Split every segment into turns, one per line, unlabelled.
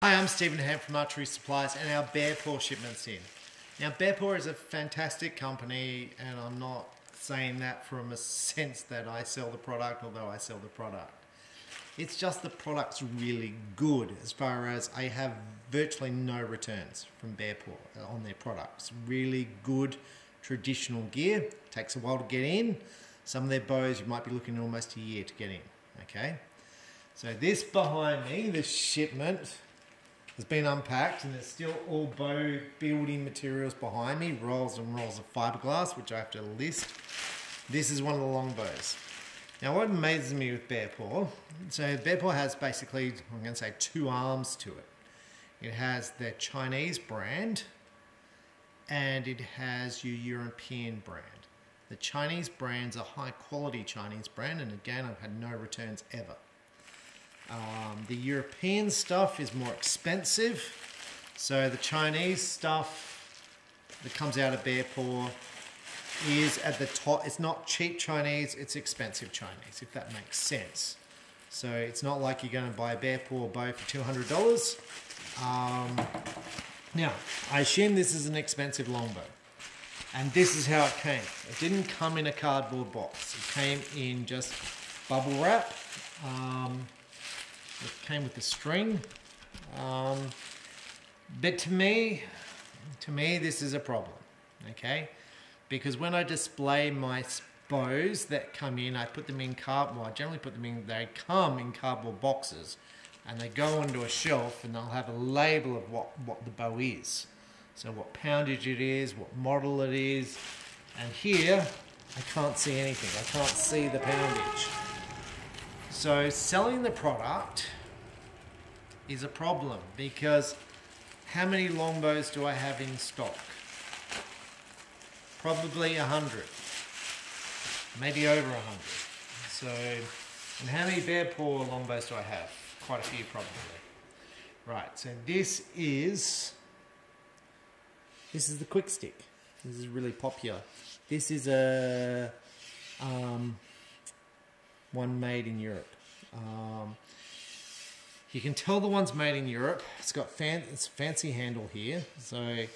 Hi, I'm Stephen Ham from Archery Supplies and our Bearpaw shipment's in. Now Bearpaw is a fantastic company and I'm not saying that from a sense that I sell the product, although I sell the product. It's just the product's really good as far as I have virtually no returns from Bearpaw on their products. Really good traditional gear. Takes a while to get in. Some of their bows you might be looking at almost a year to get in. Okay, so this behind me, this shipment, has been unpacked and there's still all bow building materials behind me, rolls and rolls of fiberglass, which I have to list. This is one of the long bows. Now what amazes me with Bearpaw, so Bearpaw has basically, I'm going to say, two arms to it. It has the Chinese brand and it has your European brand. The Chinese brand's a high quality Chinese brand, and again I've had no returns ever. The European stuff is more expensive, so the Chinese stuff that comes out of Bearpaw is at the top. It's not cheap Chinese, it's expensive Chinese, if that makes sense. So it's not like you're going to buy a Bearpaw bow for $200. Now, I assume this is an expensive longbow. And this is how it came. It didn't come in a cardboard box. It came in just bubble wrap. It came with a string. But to me, this is a problem, okay? Because when I display my bows that come in, I put them in cardboard. Well, I generally put them in, they come in cardboard boxes, and they go onto a shelf, and they'll have a label of what the bow is. So what poundage it is, what model it is, and here I can't see anything. I can't see the poundage. So selling the product is a problem because how many longbows do I have in stock? Probably 100, maybe over 100. So, and how many Bearpaw longbows do I have? Quite a few probably. Right, so this is the quick stick. This is really popular. This is a one made in Europe. You can tell the one's made in Europe. It's got it's a fancy handle here. So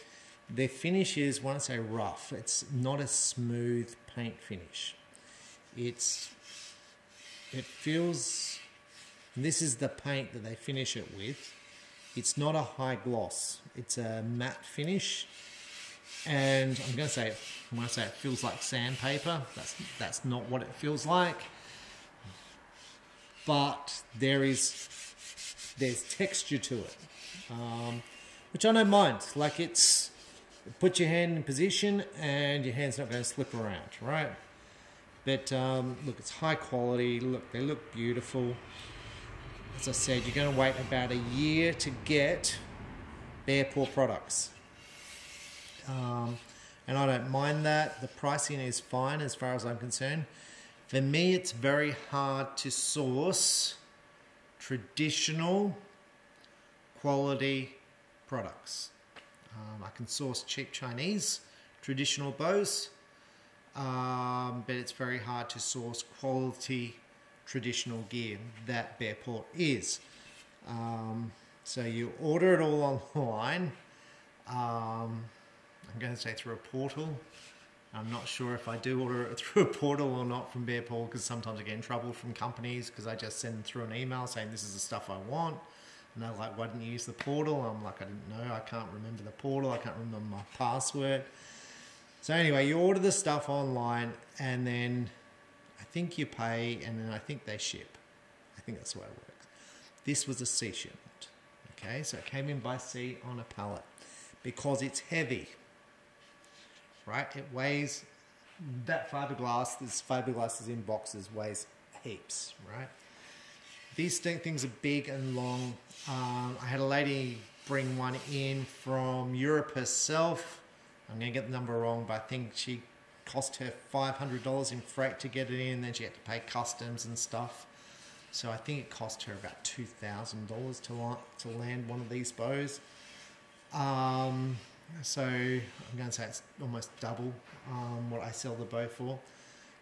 their finish is, when I say rough, it's not a smooth paint finish. It feels, this is the paint that they finish it with. It's not a high gloss. It's a matte finish. And I'm going to say, when I say it feels like sandpaper, that's not what it feels like. But there's texture to it, which I don't mind. Like put your hand in position and your hand's not going to slip around, right? But look, it's high quality. Look, they look beautiful. As I said, you're going to wait about a year to get Bearpaw products. And I don't mind that. The pricing is fine as far as I'm concerned. For me, it's very hard to source traditional quality products. I can source cheap Chinese traditional bows, but it's very hard to source quality traditional gear that Bearpaw is. So you order it all online. I'm going to say through a portal. I'm not sure if I do order it through a portal or not from Bearpaw, because sometimes I get in trouble from companies because I just send them through an email saying this is the stuff I want. And they're like, why didn't you use the portal? I'm like, I didn't know. I can't remember the portal. I can't remember my password. So anyway, you order the stuff online and then I think you pay and then I think they ship. I think that's the way it works. This was a sea shipment. Okay, so it came in by sea on a pallet because it's heavy. Right, it weighs, that fiberglass, this fiberglass is in boxes, weighs heaps, right? These things are big and long. I had a lady bring one in from Europe herself. I'm going to get the number wrong, but I think she cost her $500 in freight to get it in, then she had to pay customs and stuff. So I think it cost her about $2,000 to land one of these bows. So I'm going to say it's almost double what I sell the bow for.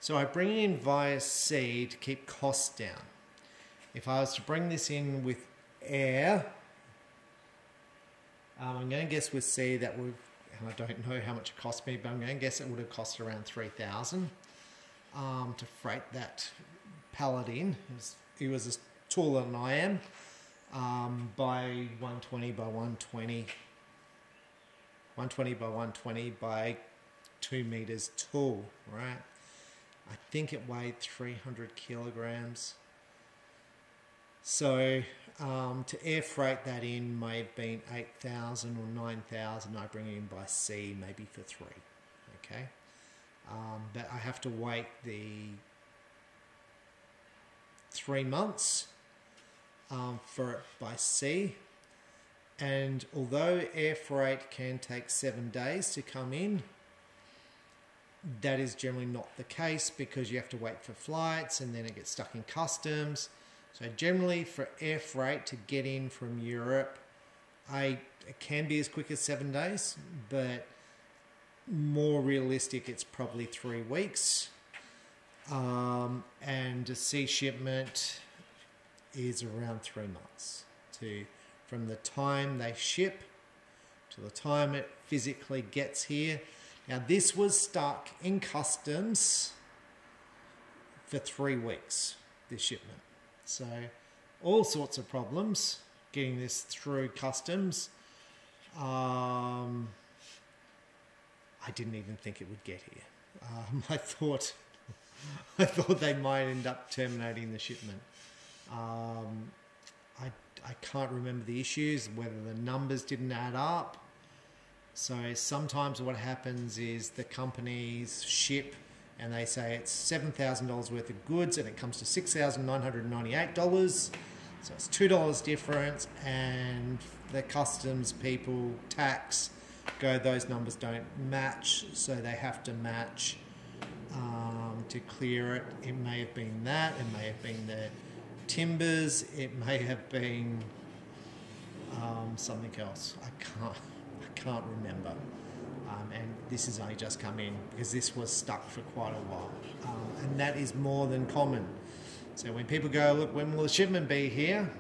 So I bring it in via sea to keep costs down. If I was to bring this in with air, I'm going to guess with sea that would, and I don't know how much it cost me, but I'm going to guess it would have cost around $3,000 to freight that pallet in. It was taller than I am, by 120 by 120, 120 by 120 by 2 meters tall, right? I think it weighed 300 kilograms. So to air freight that in may have been 8,000 or 9,000. I bring it in by sea maybe for 3. Okay, but I have to wait the 3 months for it by sea. And although air freight can take 7 days to come in, that is generally not the case because you have to wait for flights and then it gets stuck in customs. So generally for air freight to get in from Europe, it can be as quick as 7 days, but more realistic, it's probably 3 weeks. And a sea shipment is around 3 months from the time they ship to the time it physically gets here. Now this was stuck in customs for 3 weeks, this shipment. So all sorts of problems getting this through customs. I didn't even think it would get here. I thought they might end up terminating the shipment. I can't remember the issues, whether the numbers didn't add up. So sometimes what happens is the companies ship and they say it's $7,000 worth of goods and it comes to $6,998. So it's $2 difference, and the customs people tax go, those numbers don't match, so they have to match to clear it. It may have been that, it may have been the timbers, it may have been something else. I can't remember. And this has only just come in because this was stuck for quite a while, and that is more than common. So when people go, look, when will the shipment be here?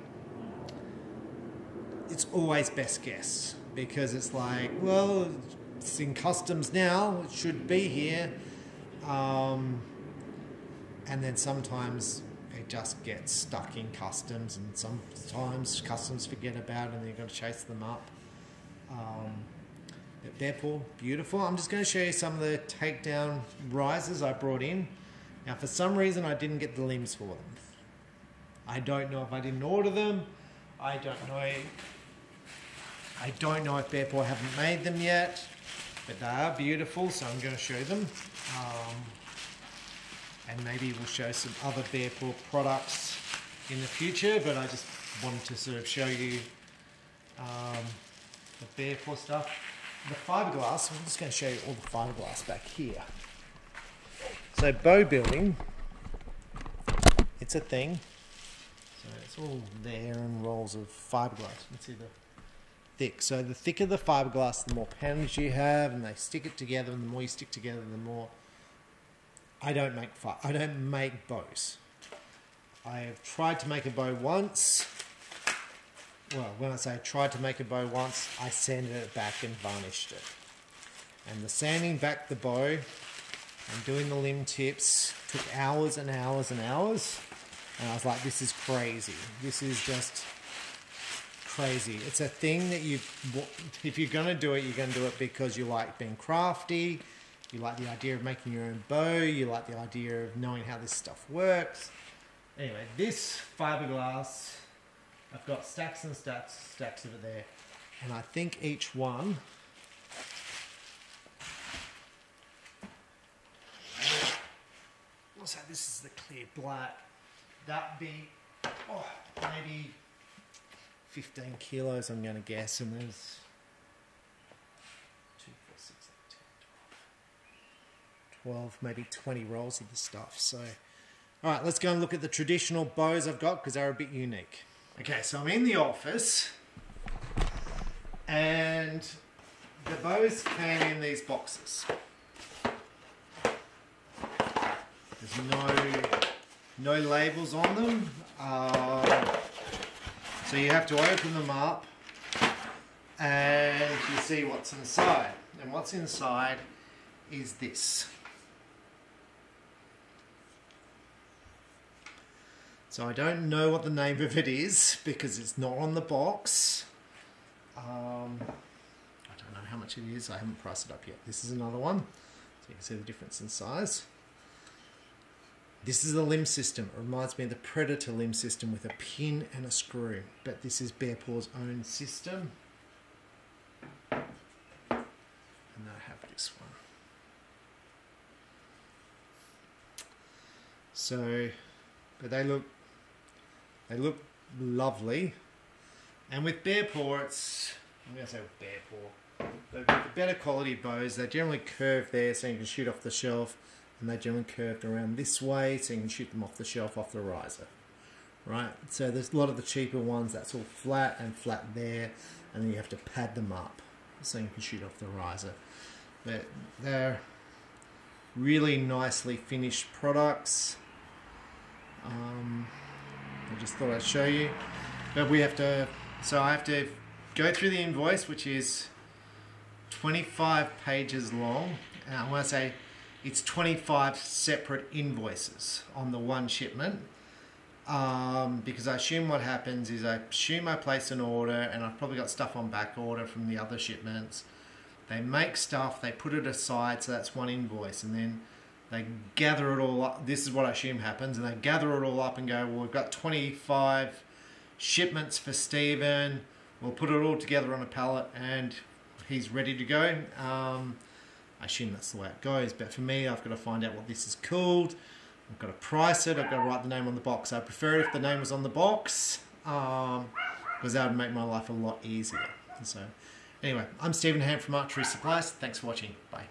It's always best guess, because it's like, well, it's in customs now, it should be here. And then sometimes it just gets stuck in customs, and sometimes customs forget about it and you've got to chase them up. But Bearpaw, beautiful. I'm just going to show you some of the takedown risers I brought in. Now, for some reason, I didn't get the limbs for them. I don't know if I didn't order them. I don't know if Bearpaw haven't made them yet, but they are beautiful, so I'm going to show them. And maybe we'll show some other Bearpaw products in the future, but I just wanted to sort of show you the Bearpaw stuff. The fiberglass, I'm just going to show you all the fiberglass back here. So bow building, it's a thing. So it's all there in rolls of fiberglass. You can see the thick. So the thicker the fiberglass, the more poundage you have, and they stick it together, and the more you stick together, the more. I don't make bows. I have tried to make a bow once. Well, when I say tried to make a bow once, I sanded it back and varnished it. And the sanding back the bow and doing the limb tips took hours and hours and hours. And I was like, this is crazy. This is just crazy. It's a thing that if you're going to do it, you're going to do it because you like being crafty. You like the idea of making your own bow. You like the idea of knowing how this stuff works. Anyway, this fiberglass, I've got stacks and stacks of it there. And I think each one, so this is the clear black, that'd be maybe 15 kilos, I'm going to guess, and there's 2, 4, 6, 8, 10, 12, maybe 20 rolls of the stuff. So, all right, let's go and look at the traditional bows I've got because they're a bit unique. Okay, so I'm in the office, and the bows came in these boxes. There's no labels on them, so you have to open them up and you see what's inside. And what's inside is this. So I don't know what the name of it is because it's not on the box. I don't know how much it is. I haven't priced it up yet. This is another one. So you can see the difference in size. This is a limb system. It reminds me of the Predator limb system with a pin and a screw. But this is Bearpaw's own system. And I have this one. So, but they look lovely. And with Bearpaw, I'm going to say with Bearpaw, but with the better quality bows, they generally curve there so you can shoot off the shelf, and they generally curved around this way so you can shoot them off the shelf, off the riser. Right, so there's a lot of the cheaper ones that's all flat and flat there, and then you have to pad them up so you can shoot off the riser. But they're really nicely finished products. I just thought I'd show you. But we have to, so I have to go through the invoice, which is 25 pages long. And when I say it's 25 separate invoices on the one shipment, because I assume what happens is I place an order, and I've probably got stuff on back order from the other shipments. They make stuff, they put it aside, so that's one invoice, and then they gather it all up. This is what I assume happens, and they gather it all up and go, well, we've got 25 shipments for Stephen. We'll put it all together on a pallet, and he's ready to go. I assume that's the way it goes, but for me, I've got to find out what this is called. I've got to price it. I've got to write the name on the box. I prefer it if the name was on the box, because that would make my life a lot easier. So, anyway, I'm Stephen Ham from Archery Supplies. Thanks for watching. Bye.